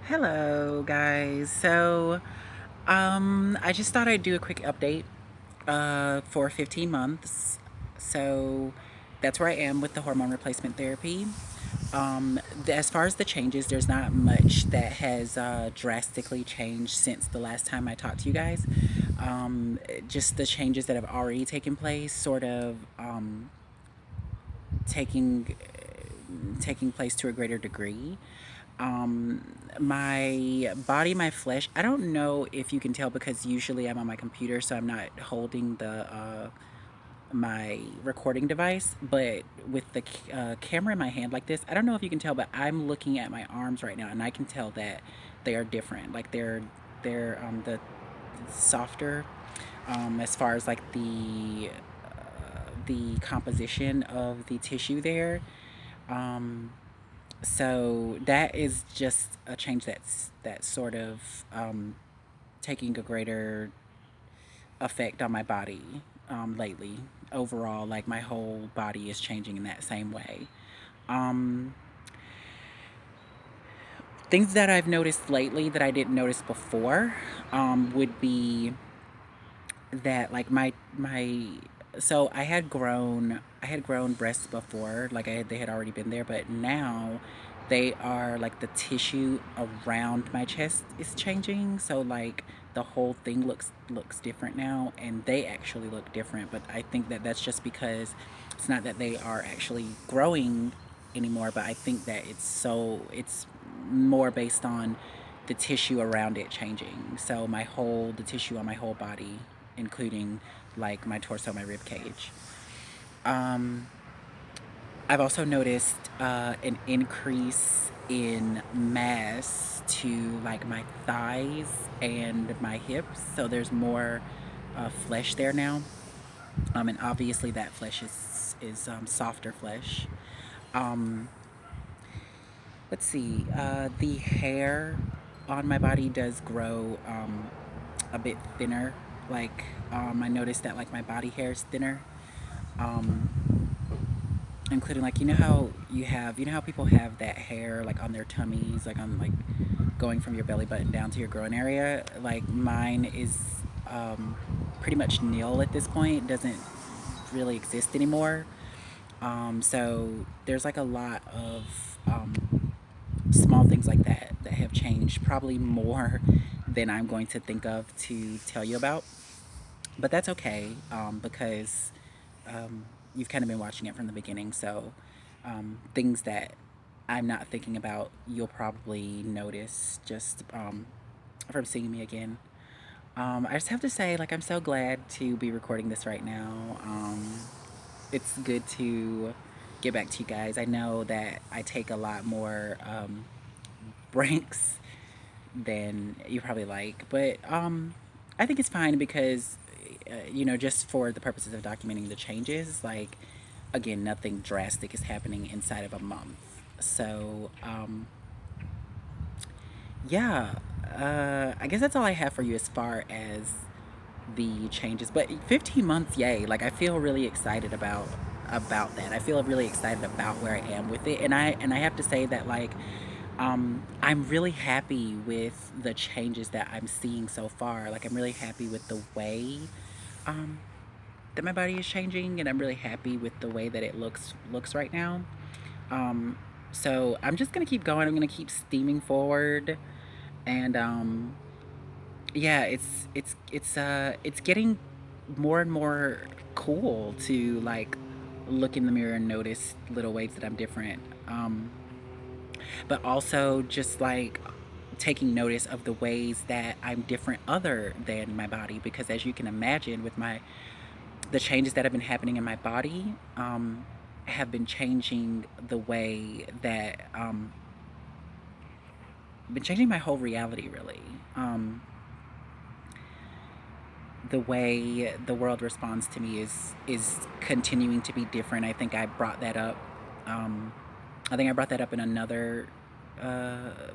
Hello, guys. I just thought I'd do a quick update for 15 months. So, that's where I am with the hormone replacement therapy. As far as the changes, there's not much that has drastically changed since the last time I talked to you guys. Just the changes that have already taken place, sort of taking taking place to a greater degree. My body, my flesh, I don't know if you can tell because usually I'm on my computer, so I'm not holding the my recording device, but with the camera in my hand like this, I don't know if you can tell, but I'm looking at my arms right now and I can tell that they are different. Like they're the softer, as far as like the composition of the tissue there. Um, so that is just a change that's sort of taking a greater effect on my body lately. Overall, like my whole body is changing in that same way. Um, Things that I've noticed lately that I didn't notice before would be that like my so I had grown breasts before, like they had already been there, but now they are like the tissue around my chest is changing. So like the whole thing looks different now, and they actually look different. But I think that that's just because it's not that they are actually growing anymore, but I think that it's more based on the tissue around it changing. So the tissue on my whole body, including like my torso, my rib cage. Um, I've also noticed an increase in mass to like my thighs and my hips. So there's more flesh there now, and obviously that flesh is softer flesh. Um, let's see. The hair on my body does grow a bit thinner. Like I noticed that like my body hair is thinner, um, including like you know how people have that hair like on their tummies, like on like going from your belly button down to your groin area. Like mine is um, pretty much nil at this point. It doesn't really exist anymore. So there's like a lot of small things like that that have changed, probably more than I'm going to think of to tell you about. But that's okay, because um, you've kind of been watching it from the beginning. So things that I'm not thinking about, you'll probably notice just from seeing me again. I just have to say, like, I'm so glad to be recording this right now. It's good to get back to you guys. I know that I take a lot more breaks than you probably like, but I think it's fine because just for the purposes of documenting the changes, like again, nothing drastic is happening inside of a month. So yeah, I guess that's all I have for you as far as the changes. But 15 months, yay! Like I feel really excited about that. I feel really excited about where I am with it, and I have to say that like I'm really happy with the changes that I'm seeing so far. Like I'm really happy with the way um, that my body is changing, and I'm really happy with the way that it looks right now. Um, so I'm just gonna keep going. I'm gonna keep steaming forward, and yeah, it's getting more and more cool to like look in the mirror and notice little ways that I'm different. But also just like taking notice of the ways that I'm different other than my body, because as you can imagine with my the changes that have been happening in my body, have been changing the way that been changing my whole reality really. The way the world responds to me is continuing to be different. I think I brought that up. Um, I think I brought that up in another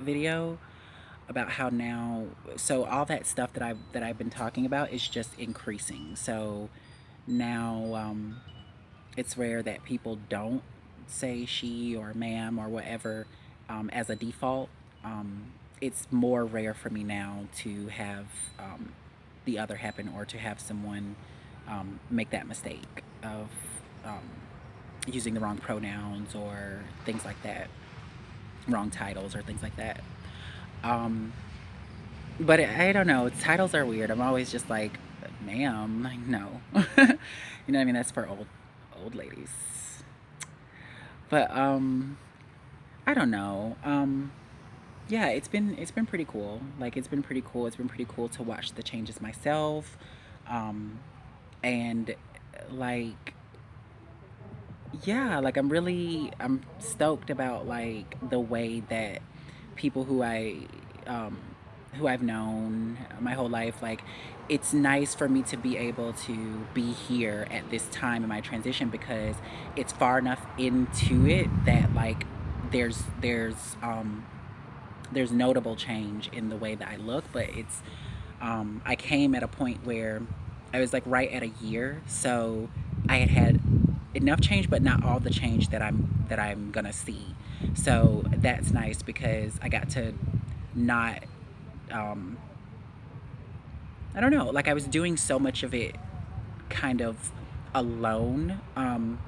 video about how now, so all that stuff that I've been talking about is just increasing. So now it's rare that people don't say she or ma'am or whatever as a default. it's more rare for me now to have the other happen, or to have someone make that mistake of um, using the wrong pronouns or things like that, wrong titles or things like that. Um, but I don't know. Titles are weird. I'm always just like, ma'am, like, no. You know what I mean? That's for old ladies. But I don't know. Yeah, it's been pretty cool. Like, it's been pretty cool. It's been pretty cool to watch the changes myself. Um, and like, yeah, like I'm stoked about like the way that people um who I've known my whole life, like, it's nice for me to be able to be here at this time in my transition, because it's far enough into it that like there's there's um there's notable change in the way that I look. But I came at a point where I was like right at a year, so I had enough change, but not all the change that I'm gonna see. So that's nice, because I got to not, um, I don't know, like, I was doing so much of it kind of alone. And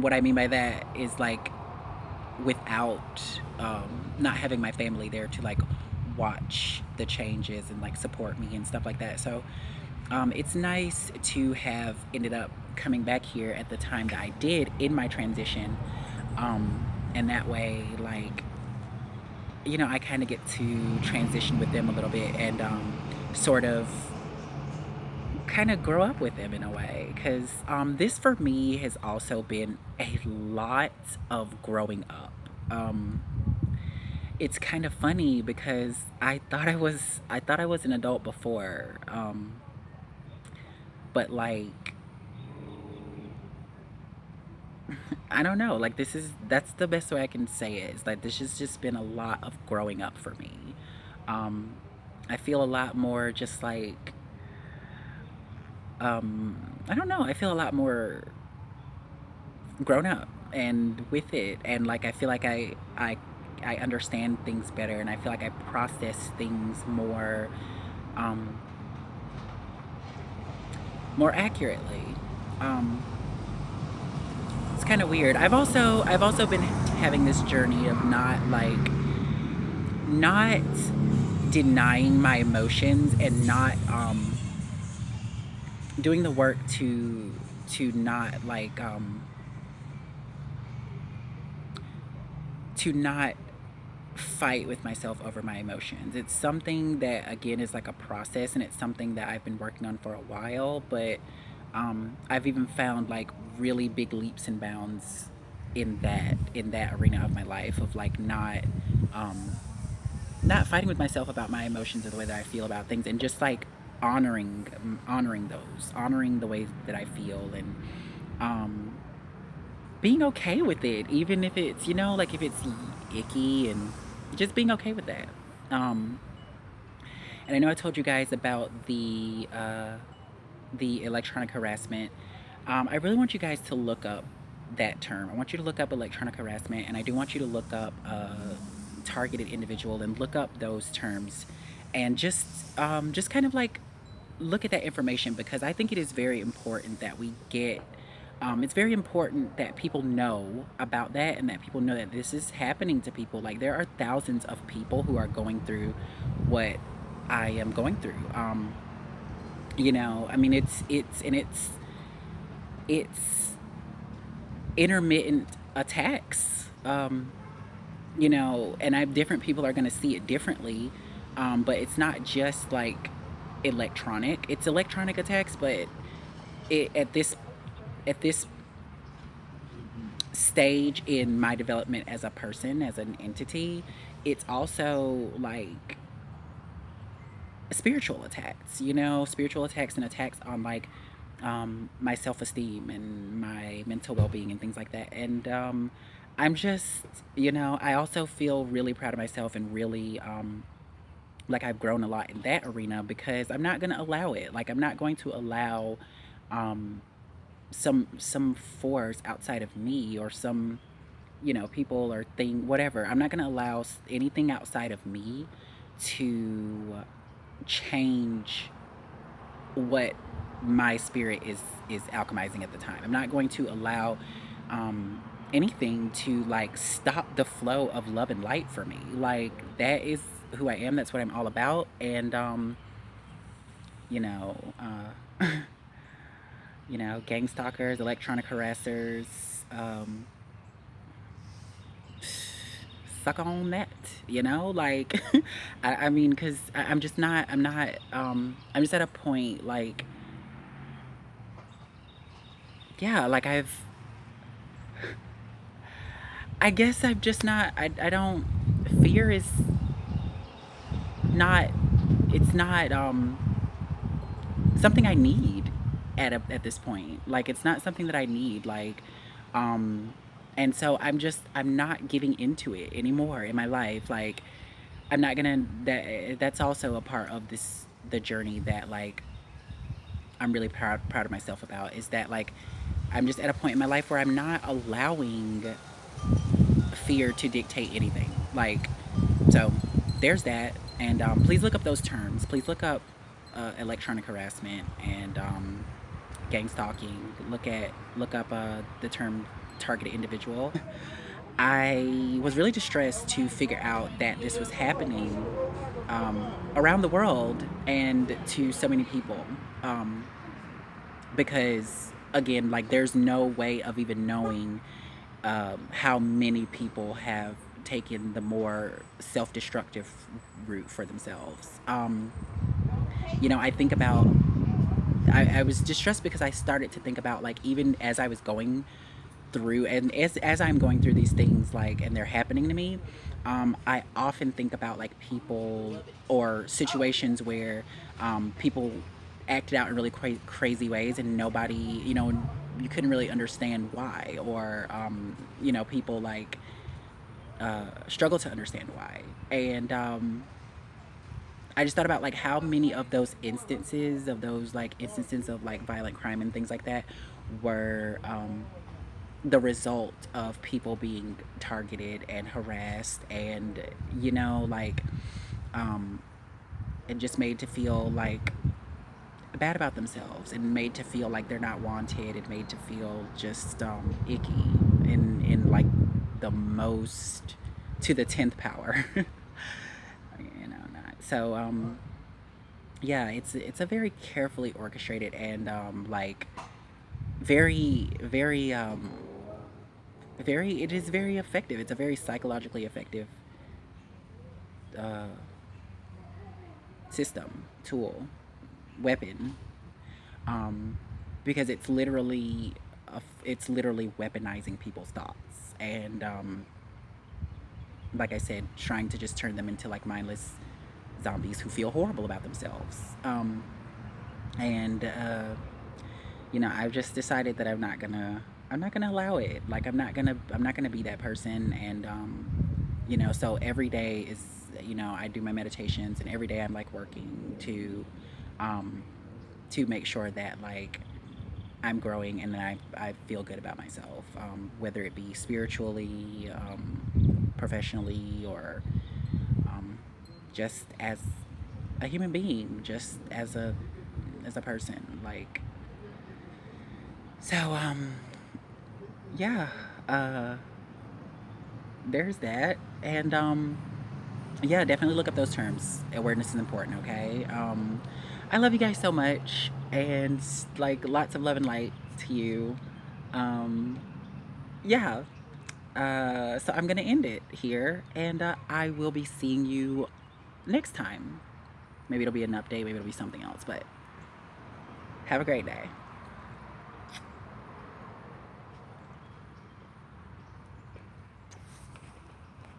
what I mean by that is like, without not having my family there to like watch the changes and like support me and stuff like that. So it's nice to have ended up coming back here at the time that I did in my transition. And that way, like, I kind of get to transition with them a little bit, and sort of kind of grow up with them in a way. Because this for me has also been a lot of growing up. Um, it's kind of funny because I thought I was an adult before, but like, I don't know, like, that's the best way I can say it. Is like, this has just been a lot of growing up for me. Um, I feel a lot more just like, I don't know, I feel a lot more grown up and with it, and like, I feel like I understand things better, and I feel like I process things um, more accurately. Um, it's kind of weird. I've also been having this journey of not denying my emotions, and not doing the work to not to not fight with myself over my emotions. It's something that, again, is like a process, and it's something that I've been working on for a while. But I've even found like really big leaps and bounds in that arena of my life, of like um, not fighting with myself about my emotions or the way that I feel about things, and just like honoring the way that I feel, and um, being okay with it, even if it's, like, if it's icky, and just being okay with that. Um, and I know I told you guys about the electronic harassment. I really want you guys to look up that term. I want you to look up electronic harassment, and I do want you to look up targeted individual, and look up those terms, and just kind of like look at that information, because I think it is very important that we get. It's very important that people know about that, and that people know that this is happening to people. Like, there are thousands of people who are going through what I am going through. I mean, it's intermittent attacks. And I different people are going to see it differently. But it's not just like electronic. It's electronic attacks, but at this stage in my development as a person, as an entity, it's also like spiritual attacks, spiritual attacks, and attacks on like my self esteem and my mental well being and things like that. And I'm just, I also feel really proud of myself, and really like, I've grown a lot in that arena, because I'm not going to allow it. Like, I'm not going to allow um, some force outside of me, or some people or thing, whatever. I'm not going to allow anything outside of me to change what my spirit is alchemizing at the time. I'm not going to allow anything to like stop the flow of love and light for me. Like that is who I am. That's what I'm all about. And you know, uh, gang stalkers, electronic harassers, suck on that, like I mean, because I'm just not, I'm just at a point like, yeah, like I guess I'm just not, I don't, fear is not, it's not, something I need at this point. Like it's not something that I need. Um, and so I'm not getting into it anymore in my life. Like I'm not gonna. That's also a part of the journey that like I'm really proud of myself about. Is that like I'm just at a point in my life where I'm not allowing fear to dictate anything. Like so, there's that. And please look up those terms. Please look up electronic harassment and gang stalking. Look up the term targeted individual. I was really distressed to figure out that this was happening around the world and to so many people. Um, because again, like there's no way of even knowing how many people have taken the more self-destructive route for themselves. I think about I was distressed because I started to think about like even as I was going through and as I'm going through these things like and they're happening to me, I often think about like people or situations where people acted out in really crazy ways and nobody, you couldn't really understand why or people like struggle to understand why. And I just thought about like how many of those instances of like violent crime and things like that were the result of people being targeted and harassed and like um, and just made to feel like bad about themselves and made to feel like they're not wanted and made to feel just icky in like the most to the 10th power. Not so yeah, it's a very carefully orchestrated and like very very very it is very effective. It's a very psychologically effective uh, system, tool, weapon, um, because it's literally weaponizing people's thoughts and like I said, trying to just turn them into like mindless zombies who feel horrible about themselves. And I've just decided that I'm not gonna allow it. Like I'm not gonna be that person. And so every day is I do my meditations, and every day I'm like working um, to make sure that like I'm growing and that I feel good about myself, whether it be spiritually, professionally, or just as a human being, just as a person. Like so, yeah, uh, there's that, and yeah, definitely look up those terms. Awareness is important. Okay, I love you guys so much, and like lots of love and light to you. Um, yeah. So I'm gonna end it here, and I will be seeing you next time. Maybe it'll be an update, maybe it'll be something else, but have a great day.